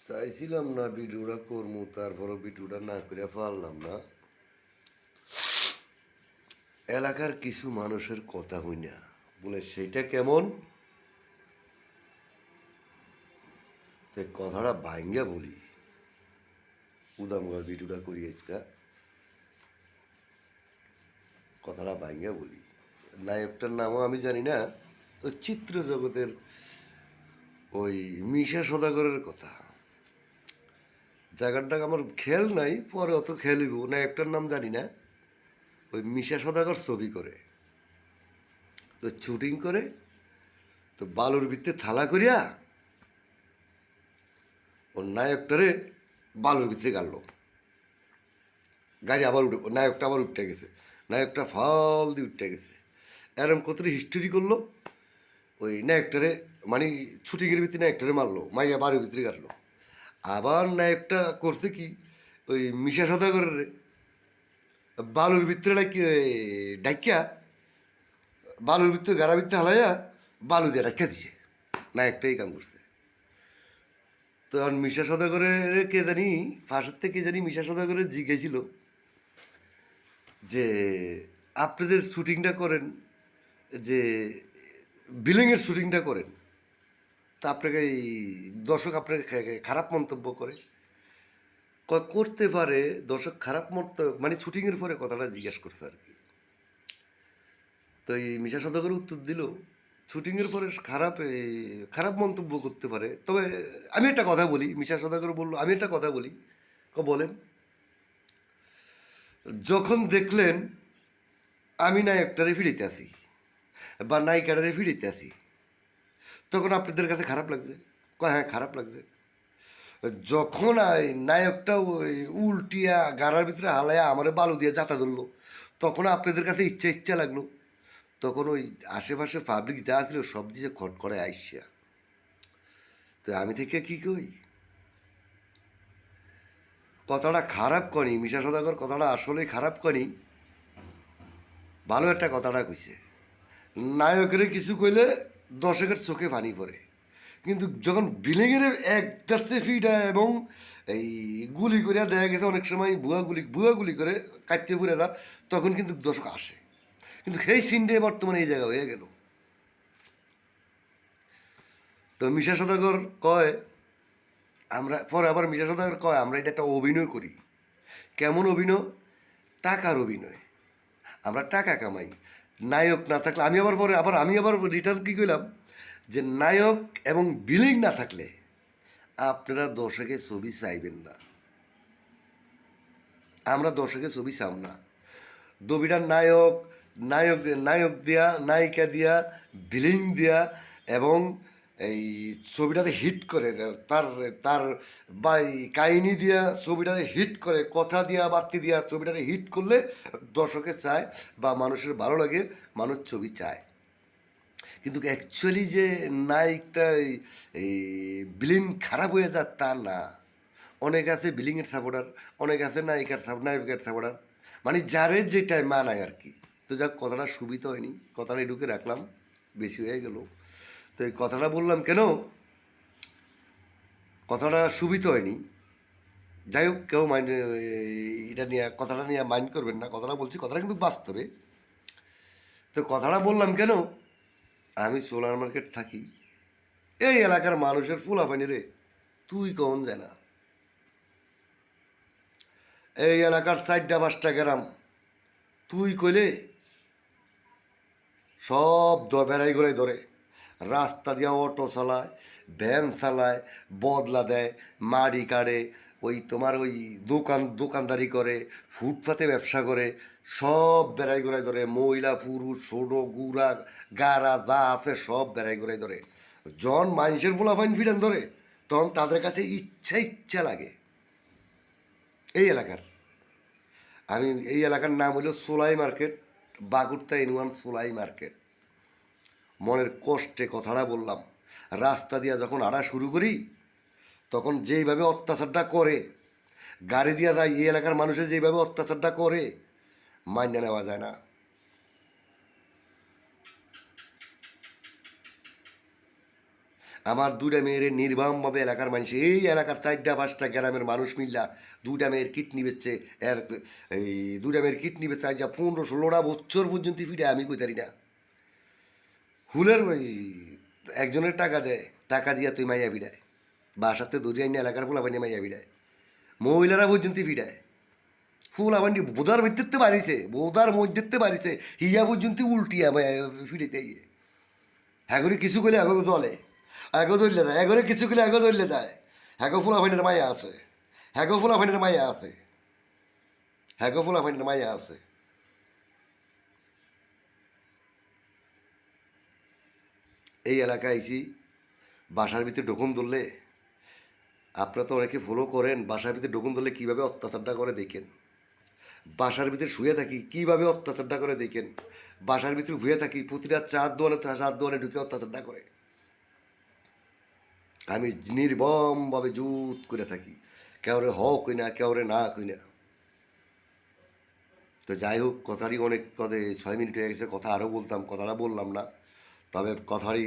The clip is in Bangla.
চাইছিলাম না ভিডিওটা করবো, তারপরও ভিডিওটা না করে পারলাম না। এলাকার কিছু মানুষের কথা হই না বলে সেইটা কেমন, তো কথাটা ভাঙ্গা বলি। উদামগা ভিডিওটা করি আজকা, কথাটা ভাঙ্গা বলি। নায়কটার নামও আমি জানি না, ওই চিত্র জগতের ওই মিশা সদাগরের কথা। জায়গাটা আমার খেয়াল নাই, পরে অত খেয়ালিব। নায়কটার নাম জানি না। ওই মিশা সদাগর ছবি করে, তো শুটিং করে, তো বালুর ভিত্তে থালা করিয়া ওর নায়কটারে বালুর ভিতরে গাড়লো। গাড়ি আবার উঠে, নায়কটা আবার উঠতে গেছে, নায়কটা ফাল দিয়ে উঠতে গেছে। এরম কতটি হিস্টোরি করলো ওই নায়কটারে, মানে শুটিংয়ের ভিতরে নায়কটারে মারলো, মাইয়া বাড়ির ভিতরে গাড়লো। আবার নায়কটা করছে কি, ওই মিশা সদাগরের বালুর ভিতরে ডাকিয়া, বালুর ভিতরে গাড়ার ভিতরে হালাইয়া বালু দিয়ে ডাকিয়া দিছে। নায়কটা এই কাম করছে। তো এখন মিশা সদাগরের কে জানি, ফাঁসের থেকে জানি মিশা সদাগরের জিজ্ঞেছিল যে আপনাদের শুটিংটা করেন, যে বিলিংয়ের শুটিংটা করেন, তা আপনাকে এই দর্শক আপনাকে খারাপ মন্তব্য করে। করতে পারে দর্শক খারাপ মন্তব্য, মানে শুটিংয়ের পরে কথাটা জিজ্ঞেস করছে আর কি। তো এই মিশা সদাগর উত্তর দিল, শুটিংয়ের পরে খারাপ মন্তব্য করতে পারে, তবে আমি একটা কথা বলি। মিশা সদাগর বললো, আমি একটা কথা বলি। বলেন, যখন দেখলেন আমি নায়কটারে ফিরিতে আসি বা নায়িকাটারে ফিরিতে আসি, তখন আপনাদের কাছে খারাপ লাগছে? হ্যাঁ, খারাপ লাগছে। যখন নায়কটা ওই উল্টিয়া গাড়ার ভিতরে হালাইয়া আমারে বালু দিয়ে যাতা ধরলো, তখন আপনাদের কাছে ইচ্ছা লাগলো? তখন ওই আশেপাশে পাবলিক যা ছিল সব দিয়ে খট করে আইসা। তো আমি থেকে কি কই, কথাটা খারাপ করি। মিশা সদাগর কথাটা আসলেই খারাপ করি, ভালো একটা কথাটা কইছে। নায়কের কিছু কইলে দর্শকের চোখে পানি পড়ে, কিন্তু যখন বিলিংয়ের একদারসে ফিটা এবং এই গুলি করে দেখা গেছে অনেক সময় ভুয়া গুলি করে কাটতে পুড়ে দা, তখন কিন্তু দর্শক আসে। কিন্তু সেই সিনডে বর্তমানে এই জায়গা হয়ে গেল। তো মিশা সদাগর কয়, আমরা পরে আবার মিশা সদাগর কয় আমরা এটা একটা অভিনয় করি। কেমন অভিনয়? টাকার অভিনয়। আমরা টাকা কামাই। নায়ক না থাকলে আমি আবার রিটার্ন কী করলাম, যে নায়ক এবং বিলিং না থাকলে আপনারা দর্শকের ছবি চাইবেন না, আমরা দর্শকের ছবি চাম না। ছবিটার নায়ক নায়ক নায়ক দিয়া, নায়িকা দিয়া, বিলিং দিয়া এবং এই ছবিটারে হিট করে, তার তার বা কাহিনী দিয়া ছবিটারে হিট করে, কথা দিয়া বাত্তি দিয়া ছবিটারে হিট করলে দর্শকে চায় বা মানুষের ভালো লাগে, মানুষ ছবি চায়। কিন্তু অ্যাকচুয়ালি যে নায়িকটা এই বিলিং খারাপ হয়ে যায় তা না। অনেক আছে বিলিংয়ের সাপোর্টার, অনেক আছে নায়িকার সাপোর্টার, মানে যারে যেটাই মানায় আর কি। তো যাক, কথাটা সুবিধা হয়নি, কথাটা এটুকে রাখলাম, বেশি হয়ে গেল। তো এই কথাটা বললাম কেন, কথাটা সুবিধা হয়নি। যাই হোক, কেউ মাইন্ড, এটা নিয়ে কথাটা নিয়ে মাইন্ড করবেন না। কথাটা বলছি, কথাটা কিন্তু বাস্তবে। তো কথাটা বললাম কেন, আমি সোলার মার্কেট থাকি, এই এলাকার মানুষের ফুলাপানি রে তুই কখন যায় না। এই এলাকার 4-5টা গ্রাম তুই কইলে সব বেড়াই ঘুরাই ধরে, রাস্তা দিয়া অটো চালায়, ভ্যান চালায়, বদলা দেয়, মাড়ি কাটে, ওই তোমার ওই দোকানদারি করে, ফুটপাতে ব্যবসা করে, সব বেড়াই ঘুরাই ধরে। মহিলা পুরুষ ছোট গুড়া গারা যা আছে সব বেড়াই ঘুরাই ধরে। জন মানুষের পোলাপাইন ফিরেন ধরে, তখন তাদের কাছে ইচ্ছা লাগে। এই এলাকার, আমি এই এলাকার নাম হলো সোলাই মার্কেট, বাগুরতা ইউনিয়ন সোলাই মার্কেট। মনের কষ্টে কথাটা বললাম। রাস্তা দিয়া যখন আড়া শুরু করি, তখন যেইভাবে অত্যাচারটা করে, গাড়ি দিয়া যায়, এই এলাকার মানুষের যেইভাবে অত্যাচারটা করে, মান্য নেওয়া যায় না। আমার দুইটা মেয়ের নির্মমভাবে এলাকার মানুষ, এই এলাকার 4-5টা গ্রামের মানুষ মিল্লা দুইটা মেয়ের কিডনি বেচছে, এর এই দুইটা মেয়ের কিডনি বেচছে আজ 15-16টা বছর পর্যন্ত ফিরে আমি কইতারি না। হুলের ওই একজনের টাকা দেয়, টাকা দিয়া তুই মাইয়া বিড়ায়, বাসাতে দরিয়া না এলাকার ফুলা পানি মাইয়া বিড়ায়, মহিলারা পর্যন্ত ফিরায়। ফুলা পানি বোধার ভিত্তিতে বাড়িছে, বোধার মধ্যে বাড়িছে, হিয়া পর্যন্ত উল্টিয়া ফিরেতে গিয়ে হ্যাগরে কিছু করলে এগো চলে, এগো চললে যায়, এগরে কিছু করলে এগো চললে যায়। হ্যাগো ফুলা ফাইনের মাইয়া আছে, হ্যাগো ফুলা ফাইনের মাইয়া আছে, হ্যাগো ফুলা ফাইনের মাইয়া আছে। এই এলাকায় আইছি, বাসার ভিতরে ঢুকুন ধরলে, আপনারা তো অনেকে ফলো করেন, বাসার ভিতরে ঢুকুন ধরলে কীভাবে অত্যাচারটা করে দেখেন। বাসার ভিতরে শুয়ে থাকি কীভাবে অত্যাচারটা করে দেখেন। বাসার ভিতরে শুয়ে থাকি প্রতিটা চার দোয়ানে ঢুকে অত্যাচারটা করে। আমি নির্মমভাবে জুত করে থাকি, কেউরে হ কই না, কেউরে না কই না। তো যাই হোক, কথারই অনেক 6 মিনিট হয়ে গেছে, কথা আরও বলতাম, কথাটা বললাম না। তবে কথারই